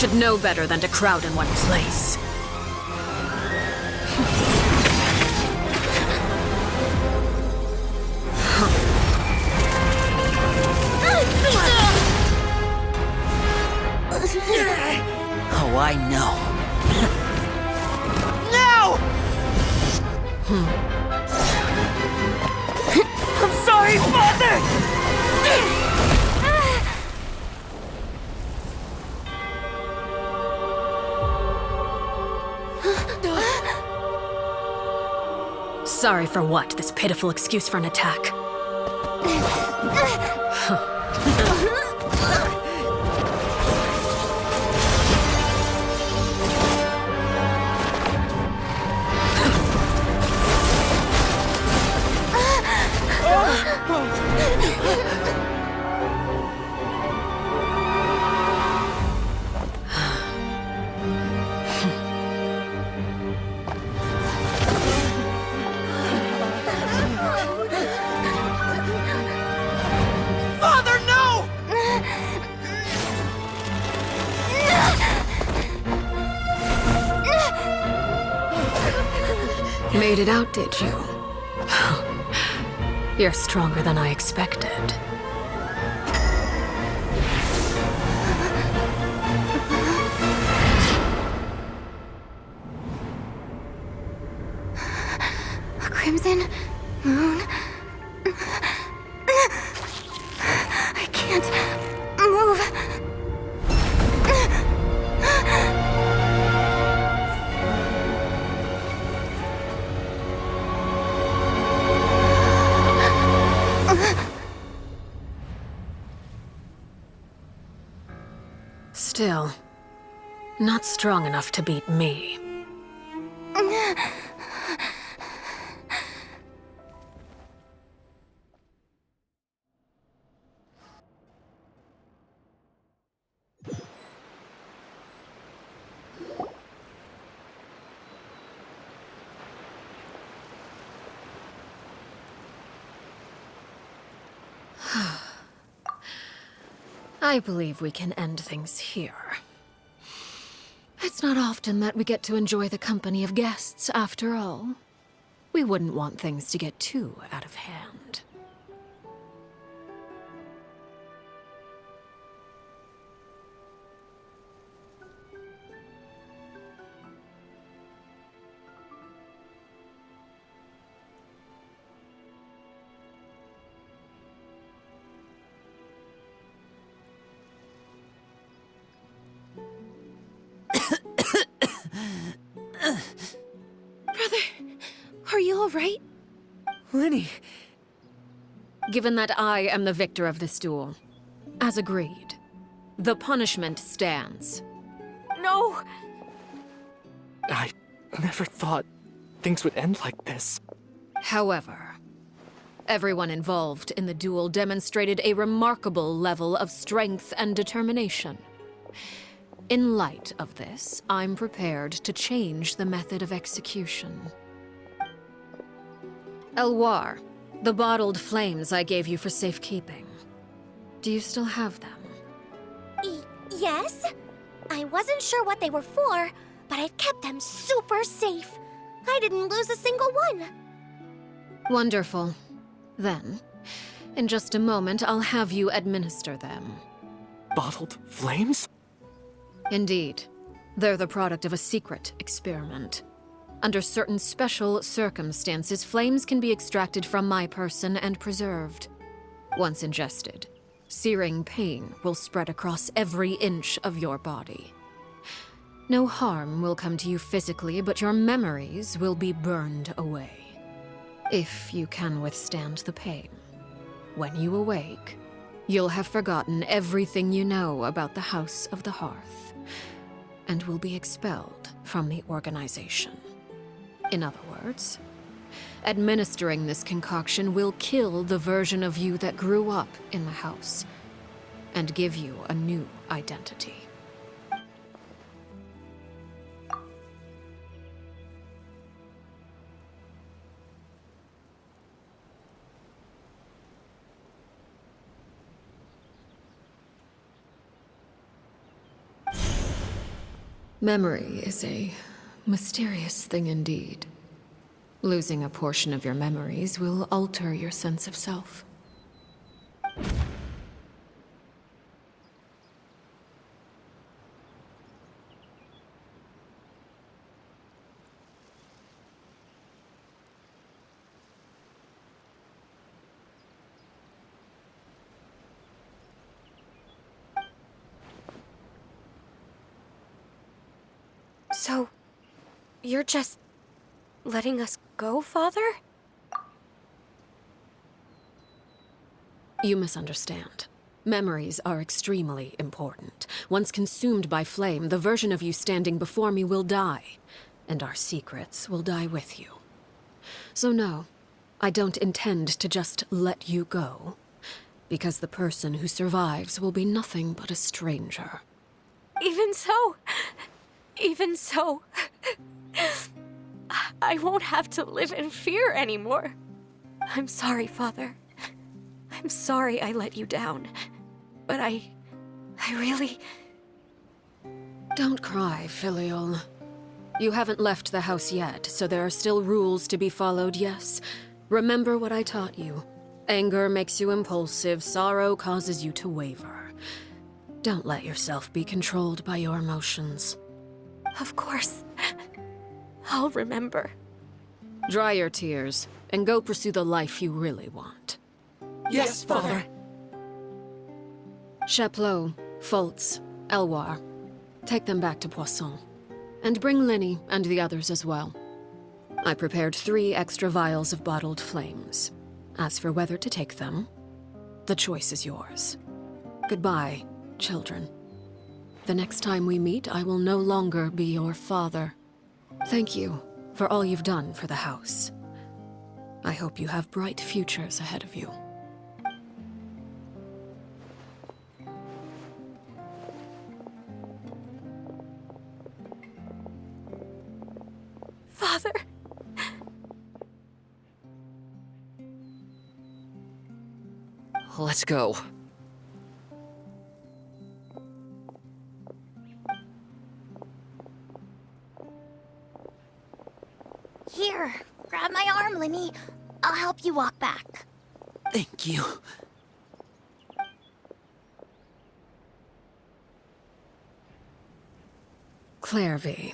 should know better than to crowd in one place. Oh, I know. No! I'm sorry, Father! Sorry for what? This pitiful excuse for an attack. Father, no! Made it out, did you? You're stronger than I expected. A crimson moon. I can't move. Still, not strong enough to beat me. I believe we can end things here. It's not often that we get to enjoy the company of guests, after all. We wouldn't want things to get too out of hand. Brother, are you all right? Lenny, Given that I am the victor of this duel, as agreed, the punishment stands. No! I never thought things would end like this. However, everyone involved in the duel demonstrated a remarkable level of strength and determination. In light of this, I'm prepared to change the method of execution. Elwar, the bottled flames I gave you for safekeeping. Do you still have them? Yes? I wasn't sure what they were for, but I've kept them super safe. I didn't lose a single one. Wonderful. Then, in just a moment, I'll have you administer them. Bottled flames? Indeed. They're the product of a secret experiment. Under certain special circumstances, flames can be extracted from my person and preserved. Once ingested, searing pain will spread across every inch of your body. No harm will come to you physically, but your memories will be burned away. If you can withstand the pain. When you awake, you'll have forgotten everything you know about the House of the Hearth, and will be expelled from the organization. In other words, administering this concoction will kill the version of you that grew up in the house, and give you a new identity. Memory is a mysterious thing indeed. Losing a portion of your memories will alter your sense of self. So, you're just letting us go, Father? You misunderstand. Memories are extremely important. Once consumed by flame, the version of you standing before me will die, and our secrets will die with you. So no, I don't intend to just let you go, because the person who survives will be nothing but a stranger. Even so, I won't have to live in fear anymore. I'm sorry, Father. I'm sorry I let you down. But I really... Don't cry, Filial. You haven't left the house yet, so there are still rules to be followed, yes. Remember what I taught you. Anger makes you impulsive, sorrow causes you to waver. Don't let yourself be controlled by your emotions. Of course. I'll remember. Dry your tears, and go pursue the life you really want. Yes, Father. Chaplot, Foltz, Elwar. Take them back to Poisson. And bring Linny and the others as well. I prepared 3 extra vials of bottled flames. As for whether to take them, the choice is yours. Goodbye, children. The next time we meet, I will no longer be your father. Thank you for all you've done for the house. I hope you have bright futures ahead of you. Father! Let's go. Here, grab my arm, Linny. I'll help you walk back. Thank you. Clairvy.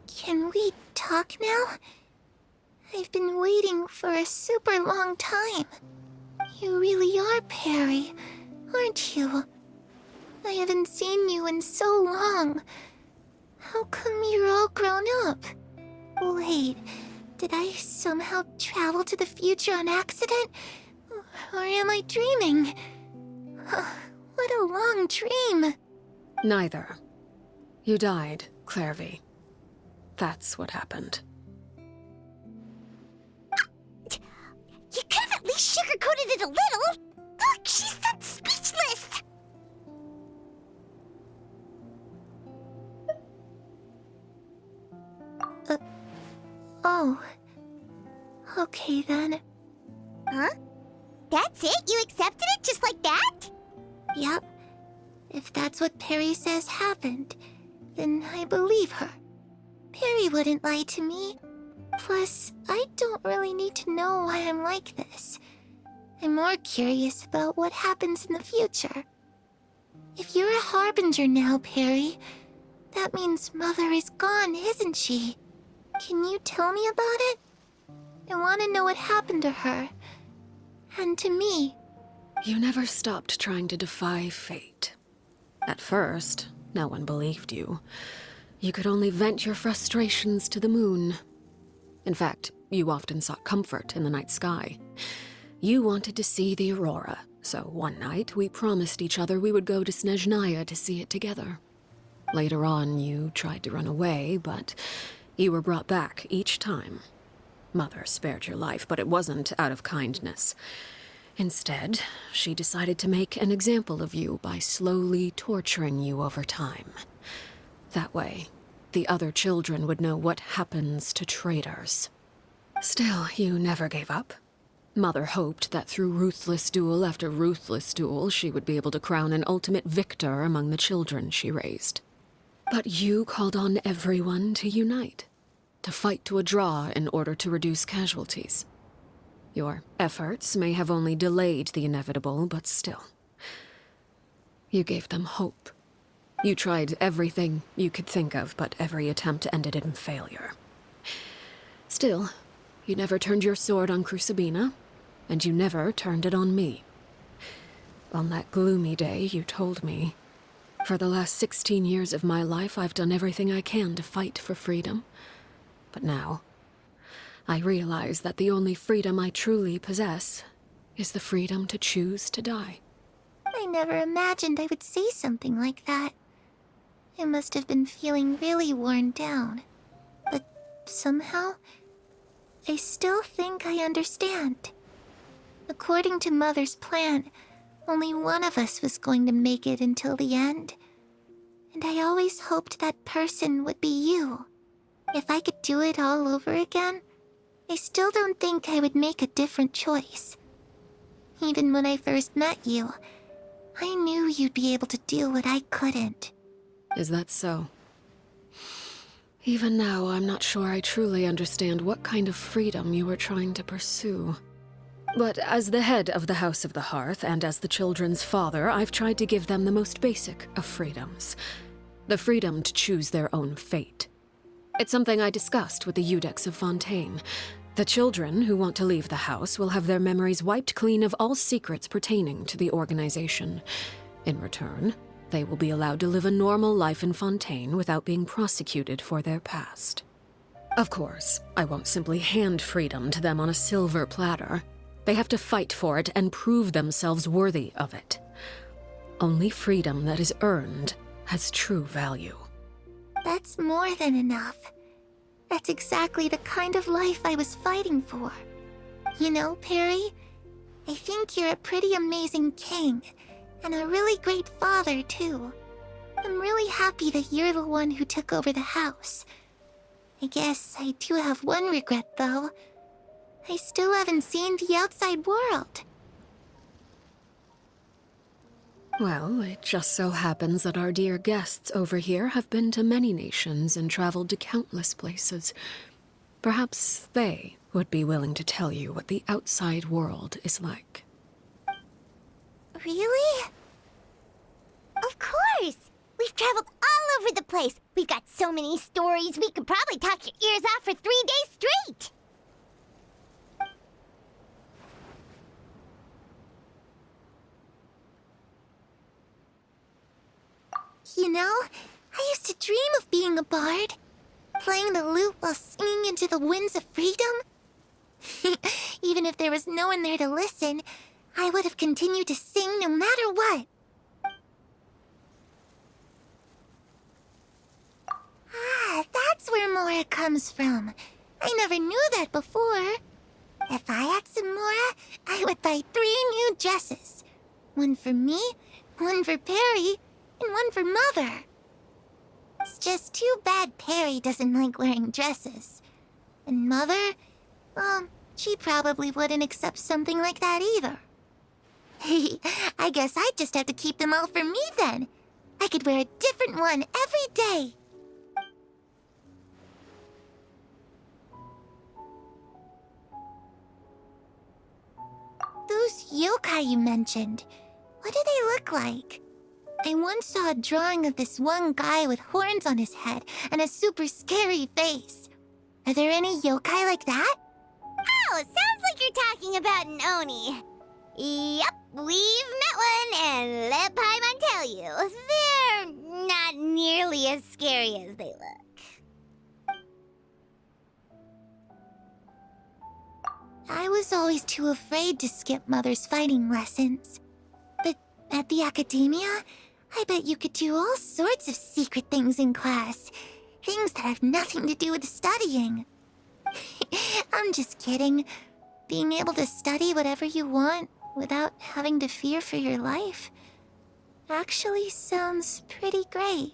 Can we talk now? I've been waiting for a super long time. You really are Perry, aren't you? I haven't seen you in so long. How come you're all grown up? Wait, did I somehow travel to the future on accident? Or am I dreaming? What a long dream. Neither. You died, Clairvy. That's what happened. You could have at least sugarcoated it a little. Look, she's that speechless. Oh. Okay then. Huh? That's it? You accepted it just like that? Yep. If that's what Perry says happened, then I believe her. Perry wouldn't lie to me. Plus, I don't really need to know why I'm like this. I'm more curious about what happens in the future. If you're a harbinger now, Perry, that means Mother is gone, isn't she? Can you tell me about it? I want to know what happened to her. and to me. You never stopped trying to defy fate. At first, no one believed you. You could only vent your frustrations to the moon. In fact, you often sought comfort in the night sky. You wanted to see the aurora, so one night we promised each other we would go to Snezhnaya to see it together. Later on, you tried to run away, but you were brought back each time. Mother spared your life, but it wasn't out of kindness. Instead, she decided to make an example of you by slowly torturing you over time. That way, the other children would know what happens to traitors. Still, you never gave up. Mother hoped that through ruthless duel after ruthless duel, she would be able to crown an ultimate victor among the children she raised. But you called on everyone to unite, to fight to a draw in order to reduce casualties. Your efforts may have only delayed the inevitable, but still. You gave them hope. You tried everything you could think of, but every attempt ended in failure. Still, you never turned your sword on Crucibina, and you never turned it on me. On that gloomy day, you told me, "For the last 16 years of my life, I've done everything I can to fight for freedom. But now, I realize that the only freedom I truly possess is the freedom to choose to die." I never imagined I would say something like that. I must have been feeling really worn down. But somehow, I still think I understand. According to Mother's plan, only one of us was going to make it until the end. And I always hoped that person would be you. If I could do it all over again, I still don't think I would make a different choice. Even when I first met you, I knew you'd be able to do what I couldn't. Is that so? Even now, I'm not sure I truly understand what kind of freedom you were trying to pursue. But as the head of the House of the Hearth and as the children's father, I've tried to give them the most basic of freedoms. The freedom to choose their own fate. It's something I discussed with the Eudex of Fontaine. The children who want to leave the house will have their memories wiped clean of all secrets pertaining to the organization. In return, they will be allowed to live a normal life in Fontaine without being prosecuted for their past. Of course, I won't simply hand freedom to them on a silver platter. They have to fight for it and prove themselves worthy of it. Only freedom that is earned has true value. That's more than enough. That's exactly the kind of life I was fighting for. You know, Perry, I think you're a pretty amazing king, and a really great father, too. I'm really happy that you're the one who took over the house. I guess I do have one regret, though. I still haven't seen the outside world. Well, it just so happens that our dear guests over here have been to many nations and traveled to countless places. Perhaps they would be willing to tell you what the outside world is like. Really? Of course! We've traveled all over the place. We've got so many stories, we could probably talk your ears off for 3 days straight! You know, I used to dream of being a bard. Playing the lute while singing into the winds of freedom. Even if there was no one there to listen, I would have continued to sing no matter what. Ah, that's where Mora comes from. I never knew that before. If I had some Mora, I would buy 3 new dresses. One for me, one for Perry, and one for Mother. It's just too bad Perry doesn't like wearing dresses. And Mother, well, she probably wouldn't accept something like that either. I guess I'd just have to keep them all for me then. I could wear a different one every day. Those yokai you mentioned, what do they look like? I once saw a drawing of this one guy with horns on his head and a super scary face. Are there any yokai like that? Oh, sounds like you're talking about an Oni. Yep, we've met one, and let Paimon tell you, they're not nearly as scary as they look. I was always too afraid to skip Mother's fighting lessons. But at the academia, I bet you could do all sorts of secret things in class. Things that have nothing to do with studying. I'm just kidding. Being able to study whatever you want without having to fear for your life actually sounds pretty great.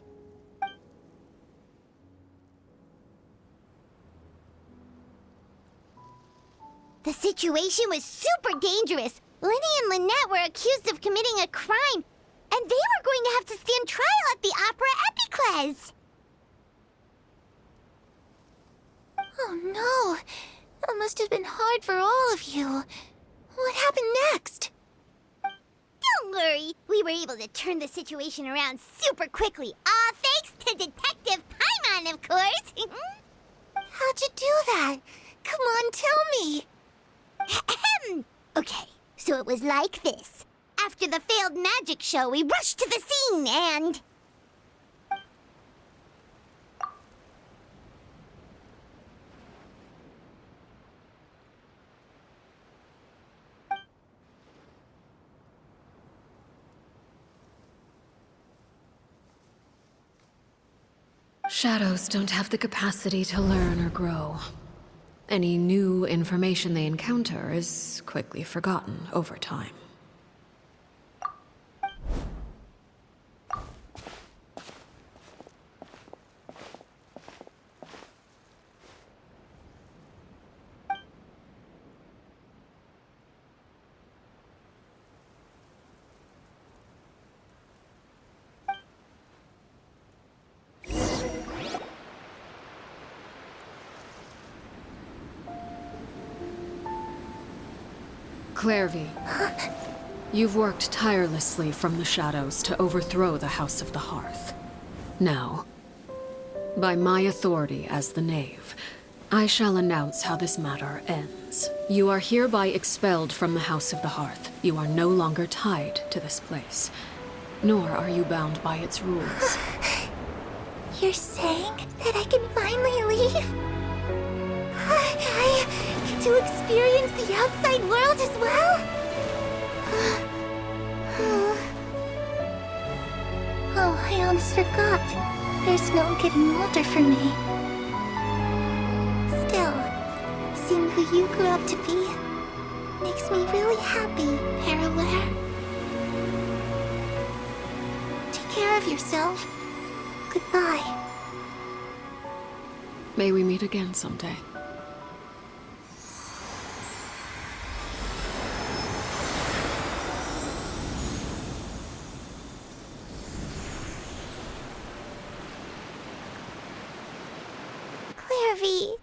The situation was super dangerous. Lenny and Lynette were accused of committing a crime, and they were going to have to stand trial at the Opera Epicles. Oh no! That must have been hard for all of you. What happened next? Don't worry, we were able to turn the situation around super quickly. All thanks to Detective Paimon, of course. How'd you do that? Come on, tell me! Okay, so it was like this. After the failed magic show, we rushed to the scene and... Shadows don't have the capacity to learn or grow. Any new information they encounter is quickly forgotten over time. Clairvy, you've worked tirelessly from the shadows to overthrow the House of the Hearth. Now, by my authority as the Knave, I shall announce how this matter ends. You are hereby expelled from the House of the Hearth. You are no longer tied to this place, nor are you bound by its rules. You're saying that I can finally leave? I get to experience the outside world as well? Oh, I almost forgot. There's no getting older for me. Still, seeing who you grew up to be makes me really happy, Paraware. Take care of yourself. Goodbye. May we meet again someday. Clairvy.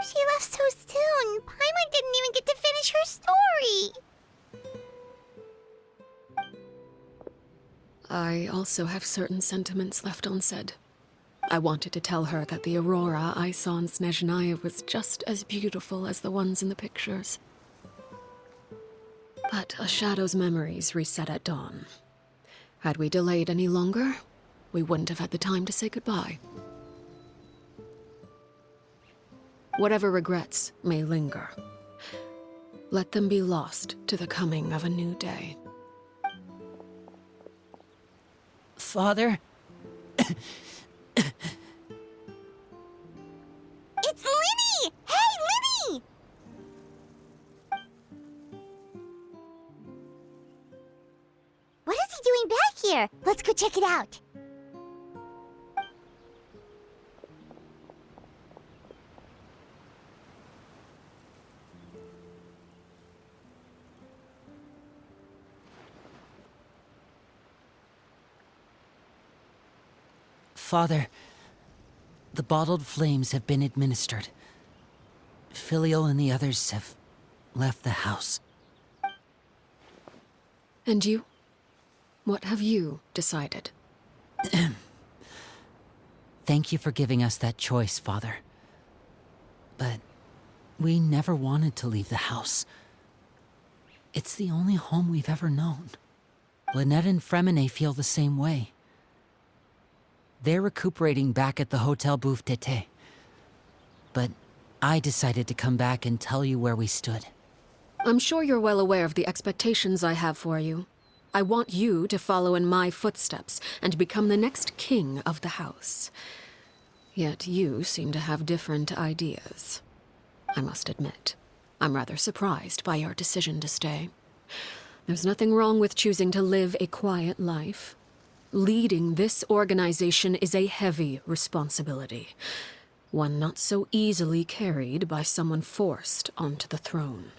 She left so soon. Paimon didn't even get to finish her story. I also have certain sentiments left unsaid. I wanted to tell her that the aurora I saw in Snezhnaya was just as beautiful as the ones in the pictures. But a shadow's memories reset at dawn. Had we delayed any longer, we wouldn't have had the time to say goodbye. Whatever regrets may linger, let them be lost to the coming of a new day. Father? It's Linny! Hey, Linny! What is he doing back here? Let's go check it out. Father, the bottled flames have been administered. Filial and the others have left the house. And you? What have you decided? Thank you for giving us that choice, Father. But We never wanted to leave the house. It's the only home we've ever known. Lynette and Fremine feel the same way. They're recuperating back at the Hotel Bouffe d'été. But I decided to come back and tell you where we stood. I'm sure you're well aware of the expectations I have for you. I want you to follow in my footsteps and become the next king of the house. Yet you seem to have different ideas. I must admit, I'm rather surprised by your decision to stay. There's nothing wrong with choosing to live a quiet life. Leading this organization is a heavy responsibility, one not so easily carried by someone forced onto the throne.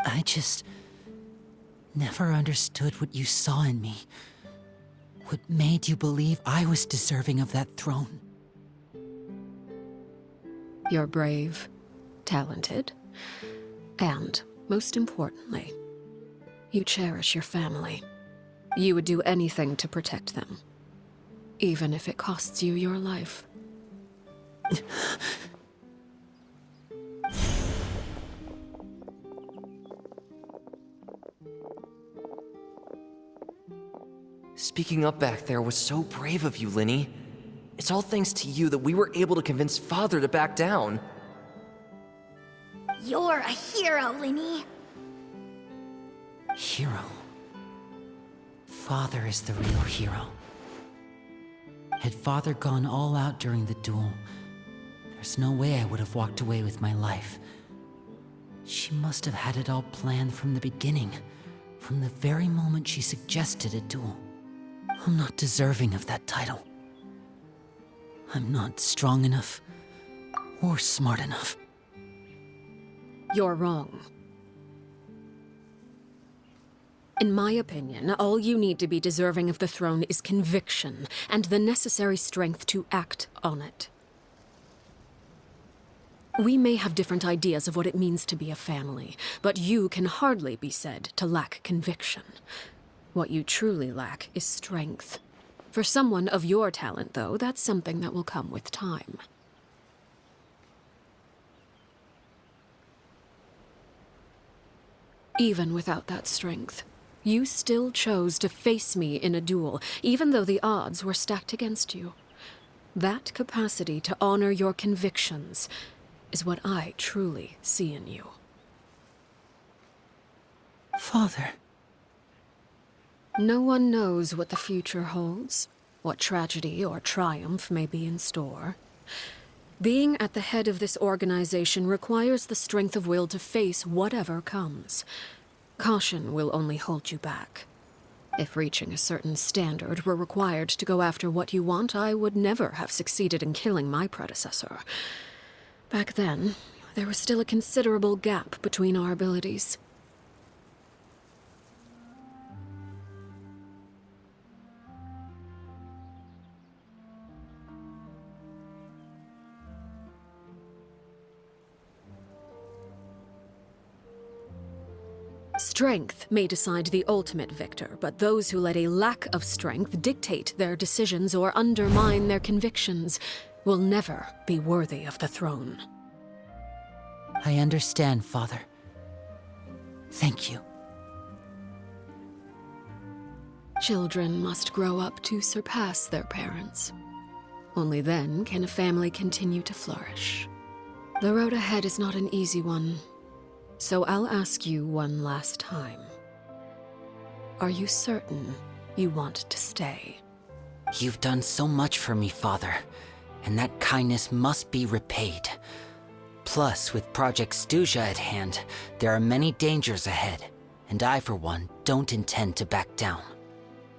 I just never understood what you saw in me. What made you believe I was deserving of that throne? You're brave, talented, and, most importantly, you cherish your family. You would do anything to protect them, even if it costs you your life. Speaking up back there was so brave of you, Linny. It's all thanks to you that we were able to convince Father to back down. You're a hero, Linny. Hero. Father is the real hero. Had Father gone all out during the duel, there's no way I would have walked away with my life. She must have had it all planned from the beginning, from the very moment she suggested a duel. I'm not deserving of that title. I'm not strong enough or smart enough. You're wrong. In my opinion, all you need to be deserving of the throne is conviction and the necessary strength to act on it. We may have different ideas of what it means to be a family, but you can hardly be said to lack conviction. What you truly lack is strength. For someone of your talent, though, that's something that will come with time. Even without that strength, you still chose to face me in a duel, even though the odds were stacked against you. That capacity to honor your convictions is what I truly see in you. Father. No one knows what the future holds, what tragedy or triumph may be in store. Being at the head of this organization requires the strength of will to face whatever comes. Caution will only hold you back. If reaching a certain standard were required to go after what you want, I would never have succeeded in killing my predecessor. Back then, there was still a considerable gap between our abilities. Strength may decide the ultimate victor, but those who let a lack of strength dictate their decisions or undermine their convictions will never be worthy of the throne. I understand, Father. Thank you. Children must grow up to surpass their parents. Only then can a family continue to flourish. The road ahead is not an easy one. So I'll ask you one last time. Are you certain you want to stay? You've done so much for me, Father, and that kindness must be repaid. Plus, with Project Stuja at hand, there are many dangers ahead, and I, for one, don't intend to back down.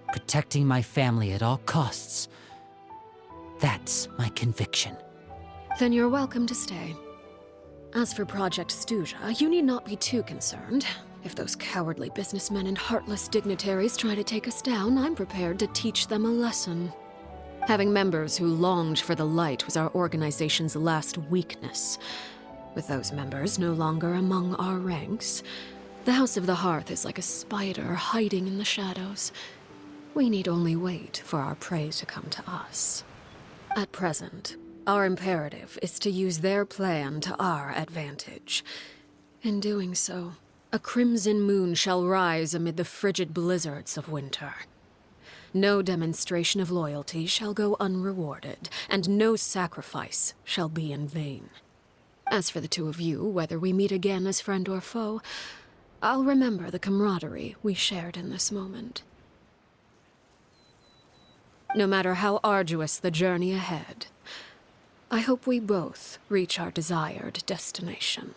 Protecting my family at all costs, that's my conviction. Then you're welcome to stay. As for Project Stuja, you need not be too concerned. If those cowardly businessmen and heartless dignitaries try to take us down, I'm prepared to teach them a lesson. Having members who longed for the light was our organization's last weakness. With those members no longer among our ranks, the House of the Hearth is like a spider hiding in the shadows. We need only wait for our prey to come to us. At present, Our imperative is to use their plan to our advantage. In doing so, a crimson moon shall rise amid the frigid blizzards of winter. No demonstration of loyalty shall go unrewarded, and no sacrifice shall be in vain. As for the two of you, whether we meet again as friend or foe, I'll remember the camaraderie we shared in this moment. No matter how arduous the journey ahead, I hope we both reach our desired destination.